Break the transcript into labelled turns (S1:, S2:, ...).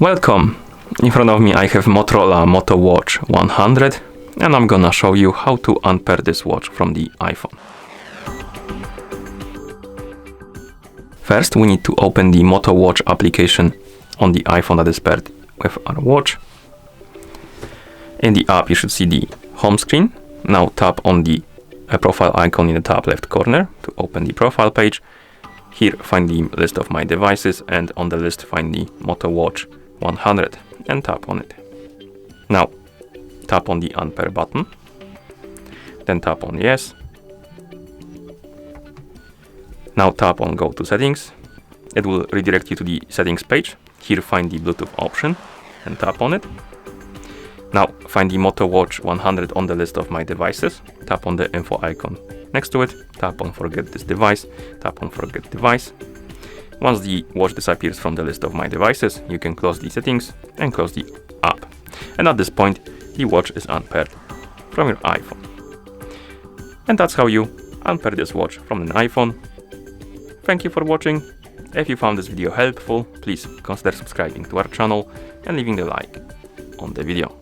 S1: Welcome! In front of me I have Motorola Moto Watch 100 and I'm gonna show you how to unpair this watch from the iPhone. First we need to open the Moto Watch application on the iPhone that is paired with our watch. In the app you should see the home screen. Now tap on the profile icon in the top left corner to open the profile page. Here find the list of my devices and on the list find the Moto Watch 100 and tap on it. Now tap on the unpair button, then tap on yes. Now tap on go to settings. It will redirect you to the settings page. Here find the Bluetooth option and tap on it. Now find the Moto Watch 100 on the list of my devices. Tap on the info icon next to it. Tap on forget this device. Tap on forget device. Once the watch disappears from the list of my devices, you can close the settings and close the app. And at this point, the watch is unpaired from your iPhone. And that's how you unpair this watch from an iPhone. Thank you for watching. If you found this video helpful, please consider subscribing to our channel and leaving a like on the video.